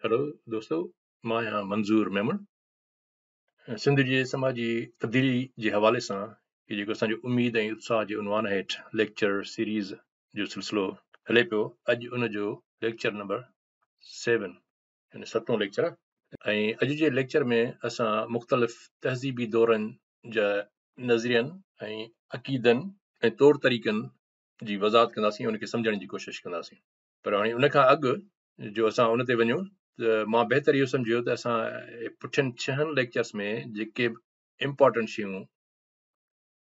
Hello दोस्तों, मां आहियां मंज़ूर मेमन। सिंध जे समाजी तब्दीली जे हवाले सां हीउ जेको असांजो उमेद ऐं उत्साह जे उनवान हेठि लेक्चर सीरीज़ जो सिलसिलो हले पियो, अॼु उन जो लेक्चर नंबर 7 यानी 7 लेक्चर आहे। ऐं अॼु जे लेक्चर में असां मुख़्तलिफ़ तहज़ीबी दौरनि जा नज़रियनि ऐं अक़ीदनि ऐं तौर तरीक़नि जी वज़ाहत कंदासीं, उनखे सम्झण जी कोशिशि कंदासीं। पर हाणे उन खां अॻु जो असां उन ते वञूं त मां बहितर इहो सम्झियो त असां पुठियनि 6 लेक्चर्स में जेके बि इम्पॉर्टेंट शयूं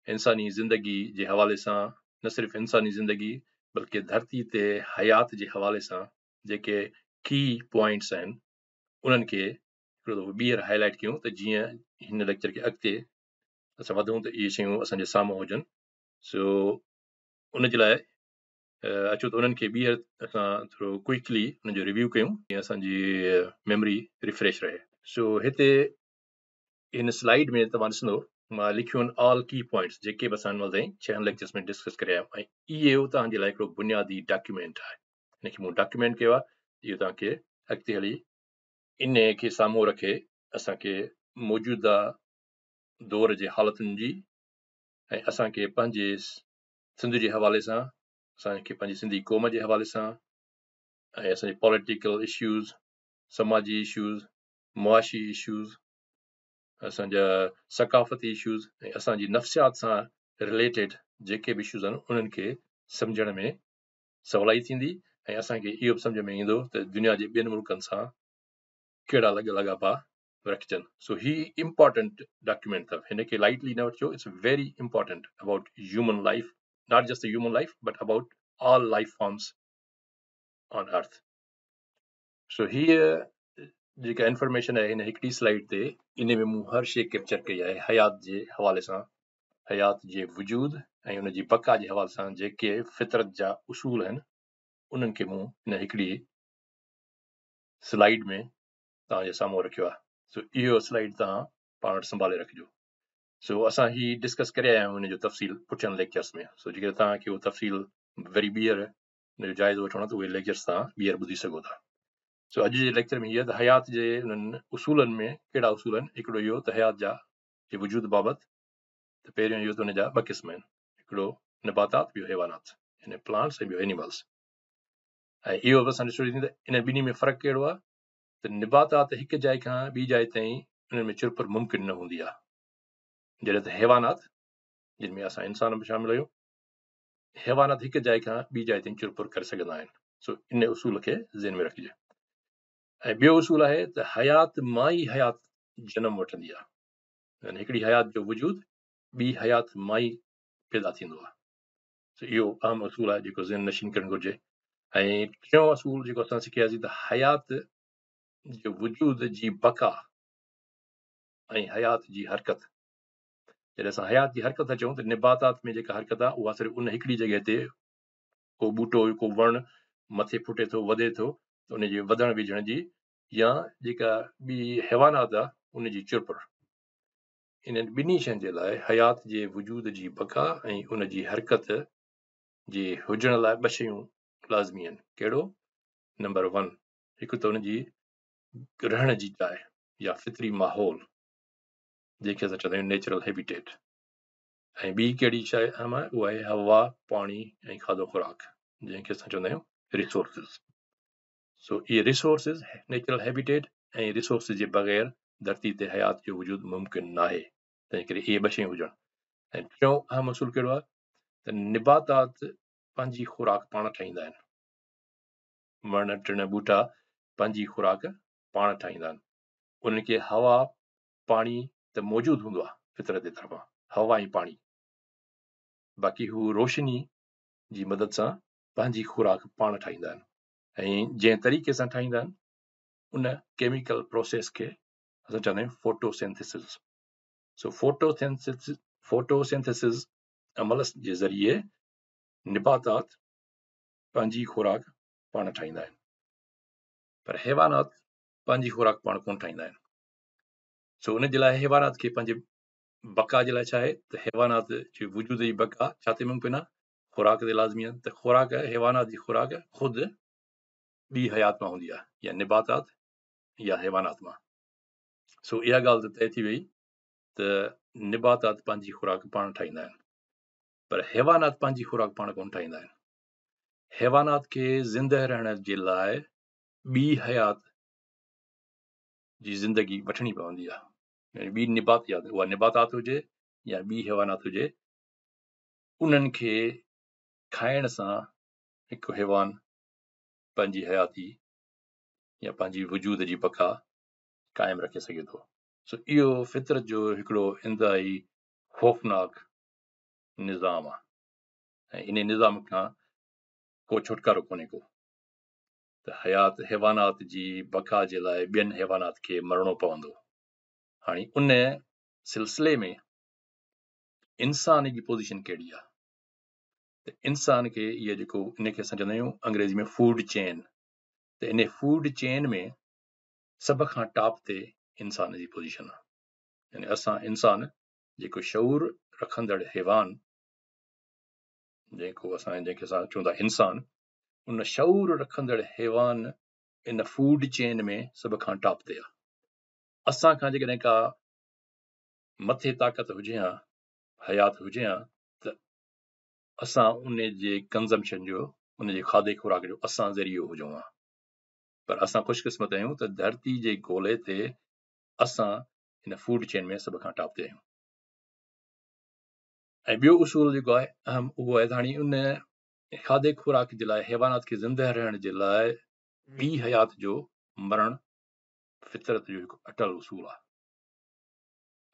इंसानी ज़िंदगी जे हवाले सां, न सिर्फ़ु इंसानी ज़िंदगी बल्कि धरती ते हयात जे हवाले सां जेके की पॉइंट्स आहिनि उन्हनि खे हिकिड़ो दफ़ो ॿीहर हाईलाइट कयूं त जीअं हिन लेक्चर खे अॻिते असां वधूं त इहे शयूं असांजे साम्हूं हुजनि। सो उन जे लाइ अचो त उन्हनि खे ॿीहर असां थोरो क्विकली उन जो रिव्यू कयूं जीअं असांजी मेमोरी रिफ्रेश रहे। सो हिते हिन स्लाइड में तव्हां ॾिसंदो मां लिखियूं आहिनि ऑल की पॉइंट्स जेके बि असां ताईं 6 लेक्चर्स में डिस्कस करे आया आहियूं, ऐं इहो तव्हांजे लाइ हिकिड़ो बुनियादी डॉक्यूमेंट आहे। हिनखे मूं डॉक्यूमेंट कयो आहे, इहो तव्हांखे अॻिते हली इन खे साम्हूं रखे असांखे मौजूदा दौर जे हालतुनि जी ऐं असांखे पंहिंजे सिंध जे हवाले सां, असांखे पंहिंजी सिंधी क़ौम जे हवाले सां ऐं असांजे पॉलिटिकल इश्यूज़, समाजी इश्यूज़, मुआशी इश्यूज़, असांजा सकाफ़ती इश्यूज़ ऐं असांजी नफ़्सियात सां रिलेटेड जेके बि इश्यूज़ आहिनि उन्हनि खे सम्झण में सवलाई थींदी ऐं असांखे इहो बि सम्झ में ईंदो त दुनिया जे ॿियनि मुल्कनि सां कहिड़ा लॻापा रखजनि। सो ही इम्पॉर्टेंट डॉक्यूमेंट अथव, हिनखे लाइटली न वठिजो। It's very important about human life, not just the human life but about all life forms on earth. So हीअ जेका इंफॉर्मेशन आहे हिन हिकिड़ी स्लाइड ते इन में मूं हर शइ कैप्चर कई आहे हयात जे हवाले सां, हयात जे वजूद ऐं उन जी बका जे हवाले सां जेके फितरत जा उसूल आहिनि उन्हनि खे मूं हिन हिकिड़ी स्लाइड में तव्हांजे साम्हूं रखियो आहे। सो इहो स्लाइड तव्हां पाण वटि संभाले रखिजो। सो असां ही डिस्कस करे आया आहियूं हुन जो तफ़सील पुठियनि लेक्चर्स में। सो जेकर तव्हांखे उहो तफ़सील वरी ॿीहर हुन जो जाइज़ो वठणो त उहे लेक्चर्स तव्हां ॿीहर ॿुधी सघो था। सो अॼु जे लेक्चर में हीअ त हयात जे उन्हनि उसूलनि में कहिड़ा उसूल आहिनि। हिकिड़ो इहो त हयात जा जे वजूद बाबति त पहिरियों इहो त हुन जा ॿ क़िस्म आहिनि, हिकिड़ो नबातात, ॿियो हैवानात, यानी प्लांट्स ऐं ॿियो एनिमल्स। ऐं इहो बि असां ॾिसो इन ॿिन्ही में फ़र्क़ु कहिड़ो आहे त निबातात हिकु जाइ खां ॿी जाइ ताईं उन्हनि में चुरपुर मुमकिन न हूंदी आहे, जॾहिं त हैवानात जिन में असां इंसान बि शामिल आहियूं, हैवानात हिकु जाइ खां ॿी जाइ ताईं चुरपुर करे सघंदा आहिनि। सो इन उसूल खे ज़हन में रखिजे। ऐं ॿियो उसूल आहे त हयात मां ई हयात जनम वठंदी आहे, यानी हिकिड़ी हयात जो वजूद ॿी हयात मां ई पैदा थींदो आहे। सो इहो अहम उसूल आहे जेको ज़हन नशीन करणु घुरिजे। ऐं टियों असूल जेको असां सिखियासीं त हयात जो वजूद जी बका ऐं हयात जी हरकत। जॾहिं असां हयात जी हरकत था चऊं त निबातात में जेका हरकत आहे उहा सिर्फ़ु उन हिकिड़ी जॻह ते को ॿूटो को वणु मथे फुटे थो वधे थो त उनजे वधण विझण जी, या जेका ॿी हैवानात आहे उनजी चुरपुर। इन्हनि ॿिन्ही शयुनि जे लाइ हयात जे वजूद जी बका ऐं उनजी हरकत जे हुजण लाइ ॿ शयूं लाज़मी आहिनि। कहिड़ो? नंबर 1, हिकु त उनजी रहण जी जाइ या फितरी माहौल जंहिंखे असां चवंदा आहियूं नेचुरल हैबिटेट। ऐं ॿी कहिड़ी शइ अहम आहे, उहा आहे हवा, पाणी ऐं खाधो खुराक जंहिंखे असां चवंदा आहियूं रिसोर्सिस। सो इहे रिसोर्सिस, नेचुरल हैबिटेट ऐं रिसोर्सिस जे बग़ैर धरती ते हयात जो वजूद मुमकिन न आहे। तंहिं करे इहे ॿ शयूं हुजनि। ऐं टियों अहम असूल कहिड़ो आहे त निबातात पंहिंजी खुराक पाण ठाहींदा आहिनि। वण टिण ॿूटा पंहिंजी खुराक पाण ठाहींदा आहिनि। उन्हनि खे हवा पाणी त मौजूदु हूंदो आहे फितरत जे तरफ़ां, हवा ऐं पाणी, बाक़ी हू रोशनी जी मदद सां पंहिंजी खुराक पाण ठाहींदा आहिनि। ऐं जंहिं तरीक़े सां ठाहींदा आहिनि उन केमिकल प्रोसेस खे असां चवंदा आहियूं फोटोसिंथेसिस। सो फोटोसिंथेसिस अमल जे ज़रिए निबातात पंहिंजी खुराक पाण ठाहींदा आहिनि, पर हैवानात पंहिंजी खुराक पाण कोन ठाहींदा आहिनि। सो उन जे लाइ हैवानात खे पंहिंजे बका जे लाइ छा आहे त हैवानात जे वजूद जी बका छा ते मुमकिन आहे? खुराक ते लाज़मी आहे। त खुराक हैवानात जी खुराक ख़ुदि ॿी हयात मां हूंदी आहे, या निबातात या हैवानात मां। सो इहा ॻाल्हि त तइ थी वई त निबातात पंहिंजी खुराक पाण ठाहींदा आहिनि, पर हैवानात पंहिंजी खुराक पाण कोन ठाहींदा आहिनि। हैवानात खे ज़िंदह रहण जे लाइ ॿी हयात जी ज़िंदगी वठणी पवंदी आहे, यानी ॿी निबातियात, उहा निबातात हुजे या ॿी हैवानात हुजे, उन्हनि खे खाइण सां हिकु हैवान पंहिंजी हयाती या पंहिंजी वजूद जी बका क़ाइमु रखे सघे थो। सो इहो फितरत जो हिकिड़ो इंतहाई ख़ौफ़नाक निज़ाम आहे, ऐं इन निज़ाम खां को छुटकारो कोन्हे को, त हयात हैवानात जी बका जे लाइ ॿियनि हैवानात खे मरणो पवंदो। हाणे उन सिलसिले में इंसान जी पोज़ीशन कहिड़ी आहे, त इंसान खे इहा जेको इनखे असां चवंदा आहियूं अंग्रेज़ी में फूड चेन, त इन फूड चेन में सभ खां टॉप ते इंसान जी पोज़ीशन आहे। यानी असां इंसान जेको शऊर रखंदड़ हैवान, जंहिंखे असां चऊं था इंसान, उन शऊर रखंदड़ हैवान इन फूड चेन में सभ खां टॉप ते आहे। असां खां जेकॾहिं का मथे ताक़त हुजे हा, हयात हुजे हा, त असां उन जे कंज़म्पशन जो, उन जे खाधे खुराक जो असां ज़रियो हुजूं हा। पर असां ख़ुशकिस्मत आहियूं त धरती जे गोले ते असां हिन फूड चेन में सभ खां टॉप ते आहियूं। ऐं ॿियो उसूल जेको आहे अहम, उहो आहे त हाणे उन खाधे खुराक जे लाइ हैवानात खे ज़िंदह रहण जे लाइ ॿी हयात जो मरण फितरत जो हिकु अटल उसूल आहे,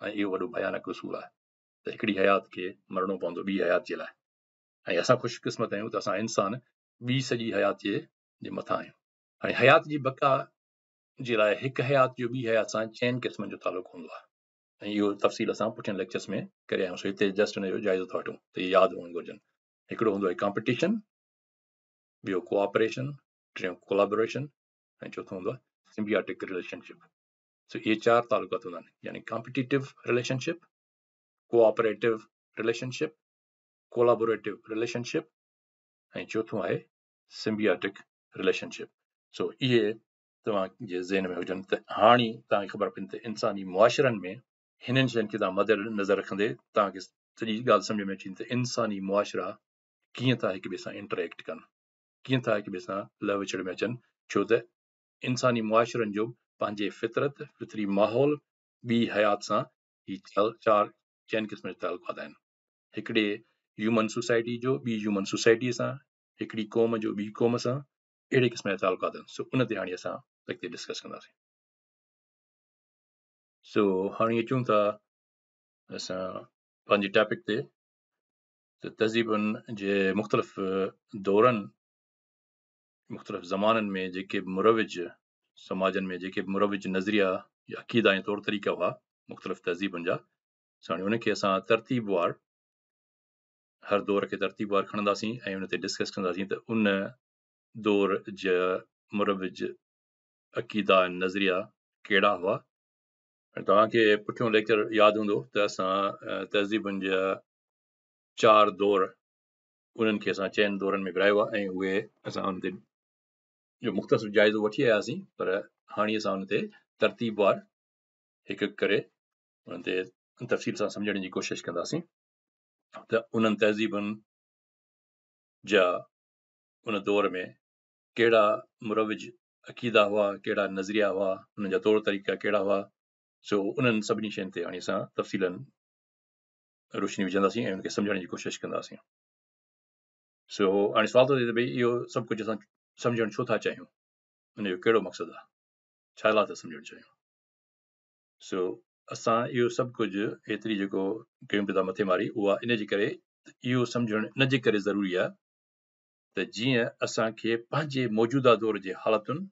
ऐं इहो वॾो भयानक उसूल आहे त हिकिड़ी हयात खे मरणो पवंदो ॿी हयात जे लाइ। ऐं असां ख़ुशकिस्मत आहियूं त असां इंसान ॿी सॼी हयात जे मथां आहियूं। हाणे हयात जी बका जे लाइ हिकु हयात जो ॿी हयात सां चइनि क़िस्मनि जो तालुक़ु हूंदो आहे, ऐं इहो तफ़सील असां पुठियनि लेक्चर्स में करे आहियूं। हिते जस्ट हुन जो जाइज़ो था वठूं त इहे यादि हुअणु घुरिजनि। हिकिड़ो हूंदो आहे कॉम्पिटिशन, ॿियो कोऑपरेशन, टियों कोलैबोरेशन, ऐं चोथों हूंदो आहे सिम्बियोटिक रिलेशनशिप। सो इहे 4 तालुकात हूंदा आहिनि, यानी competitive relationship, cooperative relationship, collaborative relationship, ऐं चोथों आहे सिम्बियोटिक रिलेशनशिप। सो इहे तव्हांजे ज़हन में हुजनि त हाणे तव्हांखे ख़बर पवंदी त इंसानी मुआशिरनि में हिननि शयुनि खे तव्हां मद नज़र रखंदे तव्हांखे सॼी ॻाल्हि सम्झ में अची त इंसानी मुआशिरा कीअं था हिक ॿिए सां इंटरेक्ट कनि, कीअं था हिक ॿिए सां लह विचड़ में अचनि। छो त इंसानी मुआशिरनि जो पंहिंजे फितरत, फितरी माहौल, ॿी हयात सां ही 4 चइनि क़िस्म जा तालुकात आहिनि। हिकिड़े ह्यूमन सोसाइटी जो ॿी ह्यूमन सोसाइटीअ सां, हिकिड़ी क़ौम जो ॿी क़ौम सां, अहिड़े क़िस्म जा तालुकात आहिनि। सो उन ते हाणे असां अॻिते डिस्कस कंदासीं। सो हाणे अचूं था असां पंहिंजे टॉपिक ते, त तहज़ीबुनि जे मुख़्तलिफ़ दौरनि, मुख़्तलिफ़ ज़माननि में जेके मुरविज समाजनि में जेके मुरविज नज़रिया या अक़ीदा ऐं तौर तरीक़ा हुआ मुख़्तलिफ़ तहज़ीबुनि जा, हाणे उनखे असां तरतीबवार हर दौर खे तरतीबवार खणंदासीं ऐं उन ते डिस्कस कंदासीं त उन दौर जा मुरविज अक़ीदा नज़रिया कहिड़ा हुआ। तव्हांखे पुठियों लेक्चर यादि हूंदो त असां तहज़ीबुनि जा 4 दौर, उन्हनि खे असां 4 दौरनि में विरायो आहे, ऐं उहे असां उन ते जो मुख़्तसिर जाइज़ो वठी आयासीं, पर हाणे असां उन ते तरतीबवार हिकु हिकु करे उन्हनि ते तफ़सील सां सम्झण जी कोशिशि कंदासीं त उन्हनि तहज़ीबुनि जा उन दौर में कहिड़ा मुरविज अक़ीदा हुआ, कहिड़ा नज़रिया हुआ, उन्हनि जा तौर तरीक़ा कहिड़ा हुआ। सो उन्हनि सभिनी शयुनि ते हाणे असां तफ़सीलनि रोशनी विझंदासीं ऐं उनखे सम्झण जी कोशिशि कंदासीं। सो हाणे सवाल थो थिए त भई इहो सभु कुझु असां सम्झणु छो था चाहियूं, उनजो कहिड़ो मक़सदु आहे, छा लाइ था सम्झणु चाहियूं। सो असां इहो सभु कुझु एतिरी जेको कयूं पिया था मथे मारी, उहा इन जे करे इहो सम्झणु इन जे करे ज़रूरी आहे त जीअं असांखे पंहिंजे मौजूदा दौर जे हालतुनि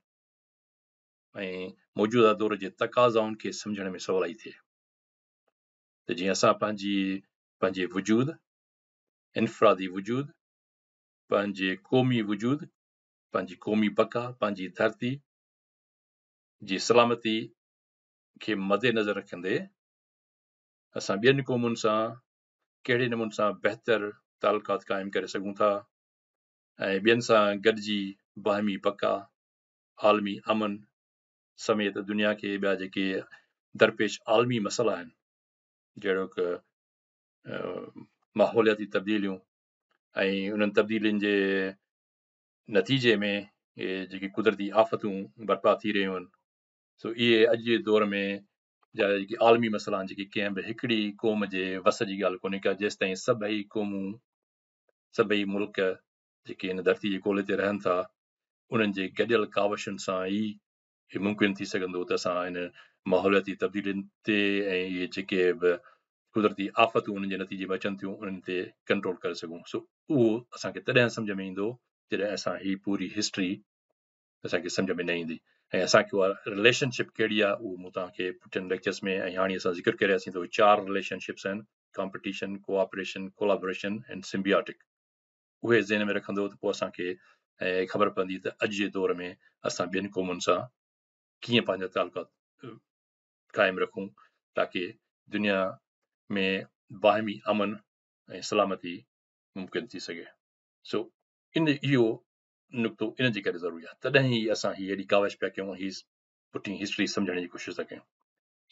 ऐं मौजूदा दौर जे तक़ाज़ाउनि खे सम्झण में सवलाई थिए, त जीअं असां पंहिंजे वजूद, इनफ़रादी वजूद, पंहिंजे क़ौमी वजूद, पंहिंजी क़ौमी बका, पंहिंजी धरती जी सलामती खे मद्देनज़र रखंदे असां ॿियनि क़ौमुनि सां कहिड़े नमूने सां बहितर तालुकात क़ाइमु करे सघूं था, ऐं ॿियनि सां गॾिजी बाहिमी बका, आलमी अमन समेत दुनिया खे ॿिया जेके दरपेश आलमी मसइला आहिनि जहिड़ो की माहौलियाती तब्दीलियूं ऐं उन्हनि तब्दीलियुनि जे नतीजे में इहे जेकी कुदरती आफ़तूं बर्पा थी रहियूं आहिनि सो इहे अॼु जे दौर में जा जेके आलमी मसइला आहिनि जेके कंहिं बि हिकिड़ी क़ौम जे वस जी ॻाल्हि कोन्हे का जेसि ताईं सभई क़ौमूं सभई मुल्क जेके हिन धरती जे कोले ते रहनि था उन्हनि जे गॾियल कावशुनि सां ई मुमकिन थी सघंदो त असां हिन माहौलियाती तब्दीलियुनि ते ऐं इहे जेके बि कुदरती आफ़तूं उन्हनि जे नतीजे में अचनि थियूं उन्हनि ते कंट्रोल करे सघूं सो उहो असांखे तॾहिं सम्झ में ईंदो जॾहिं असां ही पूरी हिस्ट्री असांखे सम्झ में न ईंदी ऐं असांखे उहा रिलेशनशिप कहिड़ी आहे उहो मूं तव्हांखे पुठियनि लेक्चर्स में ऐं हाणे असां ज़िक्र करे रहियासीं त उहे 4 रिलेशनशिप्स आहिनि कॉम्पिटिशन कोऑपरेशन कोलाबोरेशन ऐं सिम्बियोटिक उहे ज़हन में रखंदो त पोइ असांखे ख़बर पवंदी त अॼु जे दौर में असां ॿियनि क़ौमुनि सां कीअं पंहिंजा तालुकात क़ाइमु रखूं ताकी दुनिया में बाहिमी अमन ऐं सलामती मुमकिन थी सघे सो इहो नुक़्तो इन जे करे ज़रूरी आहे तॾहिं ई असां हीअ हेॾी कावश पिया कयूं ही पुठी हिस्ट्री सम्झण जी कोशिशि था कयूं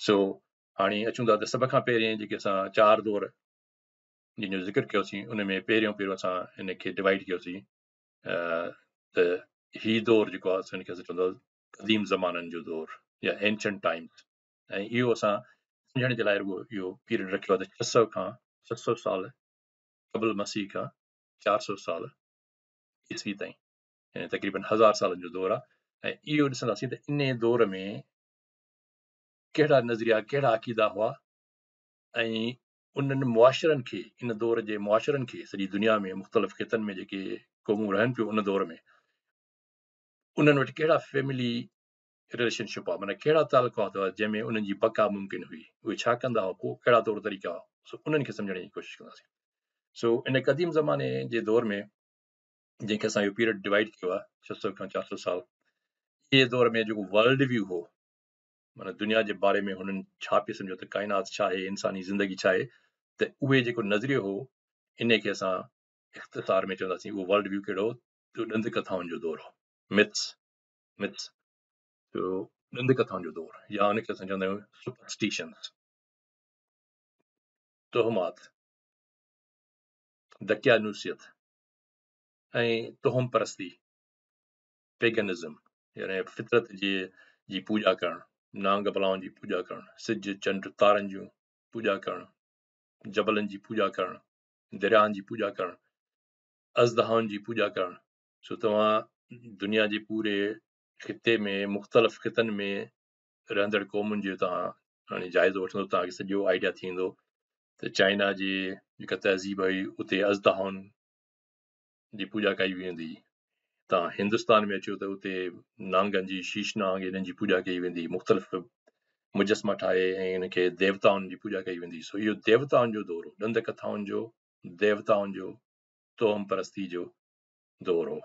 सो हाणे अचूं था त सभ खां पहिरीं जेके असां 4 दौर जिन जो ज़िक्र कयोसीं उन में पहिरियों असां हिन खे डिवाइड कयोसीं त ही दौर जेको आहे हिनखे असां चवंदा क़दीम ज़माननि जो दौर या एंशंट टाइम्स ऐं इहो असां सम्झण जे लाइ रुॻो इहो पीरियड रखियो आहे त 600 साल क़बल मसीह खां 400 साल ईस्वी ताईं ऐं तक़रीबन 1000 सालनि जो दौर आहे ऐं इहो ॾिसंदासीं त इन दौर में कहिड़ा नज़रिया कहिड़ा अक़ीदा हुआ ऐं उन्हनि मुआशरनि खे इन दौर जे मुआशरनि खे सॼी दुनिया में मुख़्तलिफ़ ख़ितनि में जेके क़ौमूं रहनि पियूं उन दौर में उन्हनि वटि कहिड़ा फैमिली रिलेशनशिप आहे माना कहिड़ा तालुकात हुआ जंहिंमें उन्हनि जी बका मुमकिन हुई उहे छा कंदा हुआ पोइ कहिड़ा तौर तरीक़ा हुआ सो उन्हनि खे सम्झण जी कोशिशि कंदासीं सो इन क़दीम ज़माने जे दौर में जंहिंखे असां इहो पीरियड डिवाइड कयो आहे 600 खां 400 साल इहे दौर में जेको वर्ल्ड व्यू हो माना दुनिया जे बारे में हुननि छा पियो सम्झो त काइनात छा आहे इंसानी ज़िंदगी छा आहे त उहे जेको नज़रियो हो इन खे असां इख़्तिसार में चवंदासीं उहो वर्ल्ड व्यू कहिड़ो त ॾंद कथाउनि जो दौर हो मिथ्स तो ॾंद कथाउनि जो दौर या उनखे असां चवंदा आहियूं सुपरस्टिशन्स तोहमात दकियानूसियत ऐं तोहम परस्ती पेगनिज़म यानी फितरत जी पूॼा करणु नांग बलाउनि जी पूॼा करणु सिज चंड तारनि जूं पूॼा करणु जबलनि जी पूॼा करणु दरियाहनि जी पूॼा करणु अज़दहाउनि जी पूॼा करणु सो तव्हां दुनिया जे पूरे ख़िते में मुख़्तलिफ़ ख़ितनि में रहंदड़ क़ौमुनि जो तव्हां हाणे जाइज़ो वठंदो तव्हांखे सॼो आइडिया थी वेंदो त चाइना जी जेका तहज़ीब हुई उते अज़दहाउनि जी पूॼा कई वेंदी तव्हां हिंदुस्तान में अचो त उते नांगनि जी शीशनांग इन्हनि जी पूॼा कई वेंदी मुख़्तलिफ़ मुजस्मा ठाहे ऐं हिनखे देवताउनि जी पूॼा कई वेंदी सो इहो देवताउनि जो दौर हो ॾंद कथाउनि जो देवताउनि जो तोहम परस्ती जो दौर हो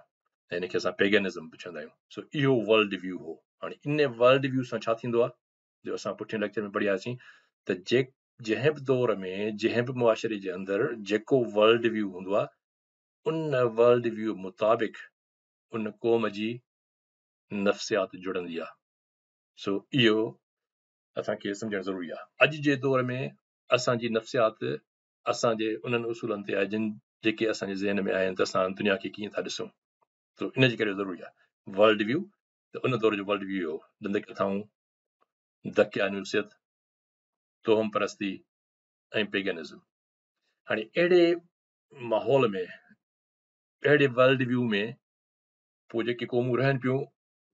ऐं हिनखे असां पेगनिज़म बि चवंदा आहियूं सो इहो वर्ल्ड व्यू हो हाणे इन वर्ल्ड व्यू सां छा थींदो आहे जो असां पुठियें लेक्चर में पढ़ियासीं त जंहिं बि दौर में जंहिं बि मुआशरे जे अंदरि जेको वर्ल्ड व्यू हूंदो आहे उन वर्ल्ड व्यू मुताबिक़ उन क़ौम जी नफ़्सियात जुड़ंदी आहे सो इहो असांखे सम्झणु ज़रूरी आहे अॼु जे दौर में असांजी नफ़्सियात असांजे उन्हनि उसूलनि ते आहे जेके असांजे ज़हन में आहिनि त असां दुनिया खे कीअं था ॾिसूं त इन जे करे ज़रूरी आहे वर्ल्ड व्यू त उन दौर जो वर्ल्ड व्यू हो ॾंद कथाऊं दकियानूसियत तोहम परस्ती ऐं पेगनिज़म हाणे अहिड़े माहौल में अहिड़े वर्ल्ड व्यू में पोइ जेके क़ौमूं रहनि पियूं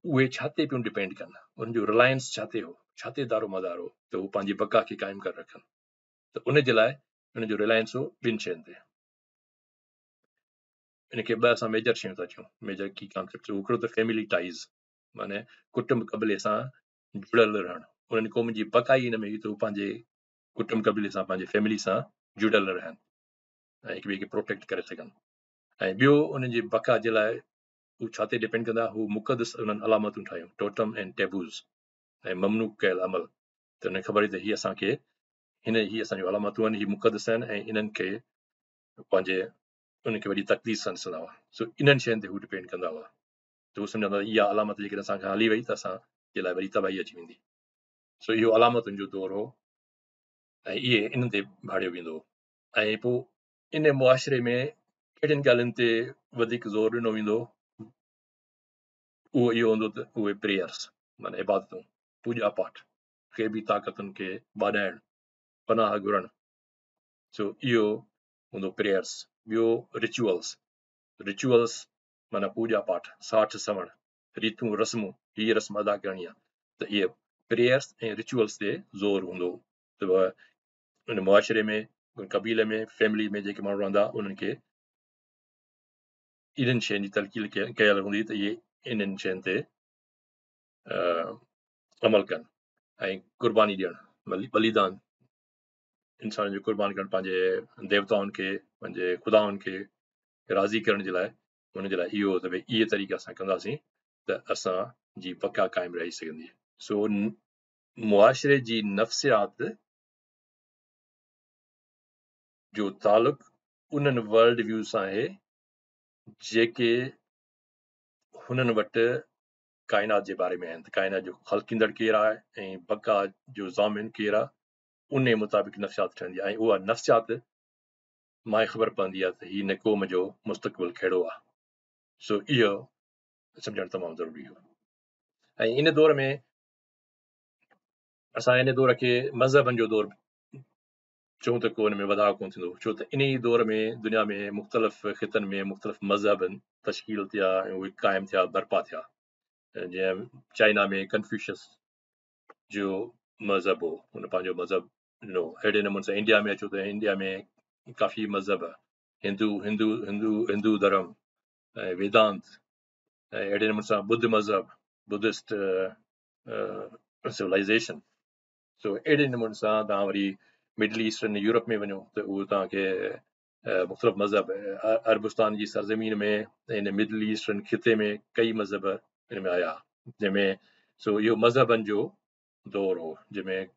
उहे छा ते पियूं डिपेंड कनि उनजो रिलायंस छा ते हो छा ते दारोमदार हो त उहे पंहिंजी बका खे क़ाइमु करे रखनि त उन जे लाइ उनजो रिलायंस हो ॿिनि शयुनि ते इनखे ॿ असां मेजर शयूं था चऊं मेजर की कॉन्सेप्ट हिकिड़ो त फैमिली टाइज़ माने कुटुंब कबिले सां जुड़ियल रहणु उन्हनि क़ौमुनि जी बका ई हिन में हुई त उहे पंहिंजे कुटुंब कबिले सां पंहिंजे फैमिली सां जुड़ियल रहनि ऐं हिक ॿिए खे प्रोटेक्ट करे सघनि ऐं ॿियो उन्हनि जी बका जे लाइ हू छा ते डिपेंड कंदा हू मुक़दस उन्हनि अलामतूं ठाहियूं टोटम ऐं टेबूज़ ऐं ममनू कयल अमल त उनखे ख़बर त हीअ असांखे ही असांजूं अलामतूं आहिनि ही मुक़दस आहिनि ऐं इन्हनि खे पंहिंजे उनखे वॾी तकलीफ़ सां ॾिसंदा हुआ सो इन्हनि शयुनि ते हू डिपेंड कंदा हुआ त हू सम्झंदा इहा अलामत जेकॾहिं असांखे हली वई त असां जे लाइ वरी तबाही अची वेंदी। सो इहो अलामतुनि जो दौरु हो ऐं इहे इन्हनि ते भाड़ियो वेंदो हो। ऐं पोइ इन मुआशिरे में कहिड़ियुनि ॻाल्हियुनि ते वधीक ज़ोर ॾिनो वेंदो, उहो इहो हूंदो त उहे प्रेयर्स माना इबादतूं, पूॼा पाठ, के बि ताक़तुनि खे ॿाॾाइणु, पनाह घुरणु। सो इहो हूंदो प्रेयर्स। ॿियो रिचुअल्स माना पूॼा पाठ, साठ सवण, रीतूं रस्मूं, हीअ रस्म अदा करणी आहे, त इहे प्रेयर्स ऐं रिचुअल्स ते ज़ोर हूंदो त उन मुआशिरे में, कबीले में, फैमिली में जेके माण्हू रहंदा उन्हनि खे इन्हनि शयुनि जी तलकील कयल हूंदी त इहे इन्हनि शयुनि ते अमल कनि ऐं क़ुर्बानी ॾियणु, बलिदान, इंसान जो क़ुर्बान करणु पंहिंजे देवताउनि खे, पंहिंजे ख़ुदाउनि खे राज़ी करण जे लाइ, हुनजे लाइ इहो त भई इहे तरीक़े सां कंदासीं त असांजी बका क़ाइमु रही सघंदी। सो मुआशिरे जी नफ़्सियात जो तालुक़ उन्हनि वर्ल्ड व्यू सां आहे जेके हुननि वटि काइनात जे बारे में आहिनि, त काइनात जो ख़ल्क़ींदड़ केरु आहे ऐं बका जो ज़ामिन केरु आहे, उन मुताबिक़ नफ़्सियात ठहंदी आहे ऐं उहा नफ़्सियात मां ख़बर पवंदी आहे त हिन क़ौम जो मुस्तक़बिल कहिड़ो आहे। सो इहो सम्झणु तमामु ज़रूरी हो। ऐं इन दौर में असां इन दौर खे मज़हबनि जो दौरु चऊं त को हिन में वधाउ कोन थींदो, छो त इन ई दौर में दुनिया में मुख़्तलिफ़ ख़ितनि में मुख़्तलिफ़ मज़हबनि तश्कील थिया ऐं उहे क़ाइमु थिया, बर्पा थिया। जीअं चाइना में कन्फ्यूशियस जो मज़हब हो, हुन पंहिंजो मज़हब ॾिनो। अहिड़े नमूने सां इंडिया में अचो त इंडिया में काफ़ी मज़हब, हिंदू धर्म ऐं वेदांत, ऐं अहिड़े नमूने सां बुद्ध मज़हब, बुद्धिस्ट सिविलाइज़ेशन। सो अहिड़े नमूने सां तव्हां वरी मिडल ईस्टर्न यूरोप में वञो त उहो तव्हांखे मुख़्तलिफ़ मज़हब, अरबस्तान जी सरज़मीन में हिन मिडल ईस्टर्न खिते में कई मज़हब हिन में आया, जंहिंमें सो इहो मज़हबनि जो दौरु हो, जंहिंमें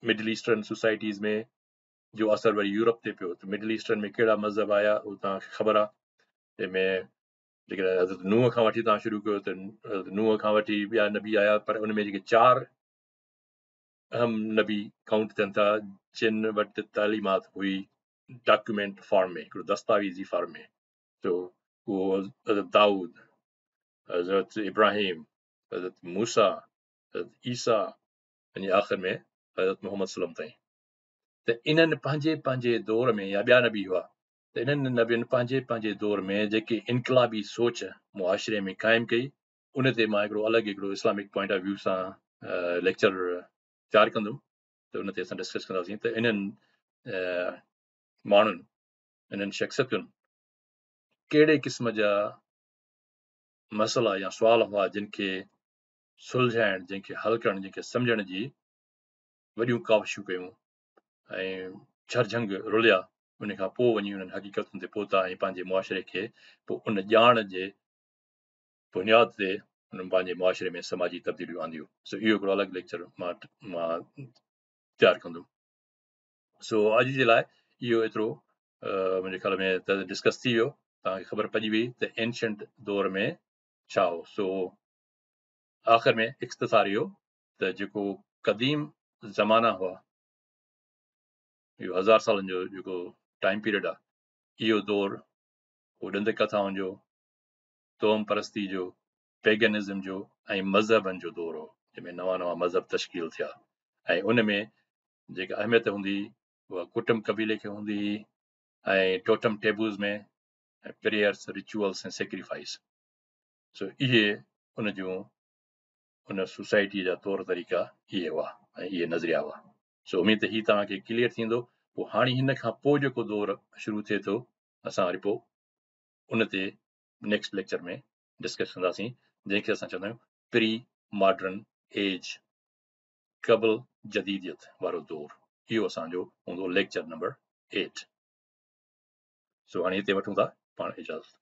मिडल ईस्टर्न सोसाइटीज़ में जो असरु वरी यूरोप ते पियो, त मिडल ईस्टर्न में कहिड़ा मज़हब आया उहो तव्हांखे ख़बर आहे। जंहिंमें जेकॾहिं हज़रत नूह खां वठी तव्हां शुरू कयो त नूह खां वठी ॿिया नबी आया, पर उन में जेके 4 अहम नबी काउंट थियनि था जिन वटि तालीमात हुई डॉक्यूमेंट फॉर्म में, हिकिड़ो दस्तावेज़ी फॉर्म में। तो उहो हज़रत दाऊद, हज़रत इब्राहिम, हज़रत मूसा, हज़रत ईसा, ऐं आख़िर में हज़रत मोहम्मद सल्लम ताईं। त इन्हनि पंहिंजे पंहिंजे दौर में, या ॿिया नबी हुआ, त इन्हनि नबियुनि पंहिंजे पंहिंजे दौर में जेके इनकलाबी सोच मुआशिरे में क़ाइमु कई, उन ते मां हिकिड़ो इस्लामिक पॉइंट ऑफ व्यू सां लेक्चर तयारु कंदुमि, त उन ते असां डिस्कस कंदासीं त इन्हनि माण्हुनि, इन्हनि शख़्सियतुनि कहिड़े क़िस्म जा मसइला या सुवाल हुआ जिन खे सुलझाइण, जंहिंखे हल करण, जंहिंखे सम्झण जी वॾियूं कावशूं कयूं ऐं झरझंग रुलिया, उन खां पोइ वञी उन्हनि हक़ीक़तुनि ते पहुता ऐं पंहिंजे मुआशिरे खे पोइ उन ॼाण जे बुनियाद ते उन्हनि पंहिंजे मुआशिरे में समाजी तब्दीलियूं आंदियूं। सो इहो हिकिड़ो अलॻि लेक्चर मां तयारु कंदुमि। सो अॼु जे लाइ इहो एतिरो मुंहिंजे ख़्याल में त डिस्कस थी वियो, तव्हांखे ख़बर पइजी वई त एंशंट दौर में छा हो। सो आख़िर में इख़्तिसार इहो त जेको क़दीम ज़माना हुआ, इहो 1000 सालनि जो जेको टाइम पीरियड आहे, इहो दौरु उहो ॾंद कथाउनि जो, तोम परस्ती जो, पेगनिज़म जो ऐं मज़हबनि जो दौरु हो, जंहिंमें नवां नवां मज़हब तश्कील थिया। ऐं उन में जेका अहमियत हूंदी उहा कुटुंब कबीले खे हूंदी, ऐं टोटम टेबूज़ में प्रेयर्स, रिचुअल्स ऐं सेक्रीफाइस। सो इहे उन जूं उन सोसाइटीअ जा तौर तरीक़ा इहे हुआ ऐं इहे नज़रिया हुआ। सो उमेद त हीउ तव्हांखे क्लियर थींदो। पोइ हाणे हिन खां पोइ जेको दौरु शुरू थिए थो, असां वरी पोइ उन ते नेक्स्ट लेक्चर में डिस्कस कंदासीं, जंहिंखे असां चवंदा आहियूं प्री मॉडर्न एज, क़बल जदीदियत वारो दौरु। इहो असांजो हूंदो लेक्चर नंबर 8। सो हाणे हिते वठूं था पाण इजाज़त।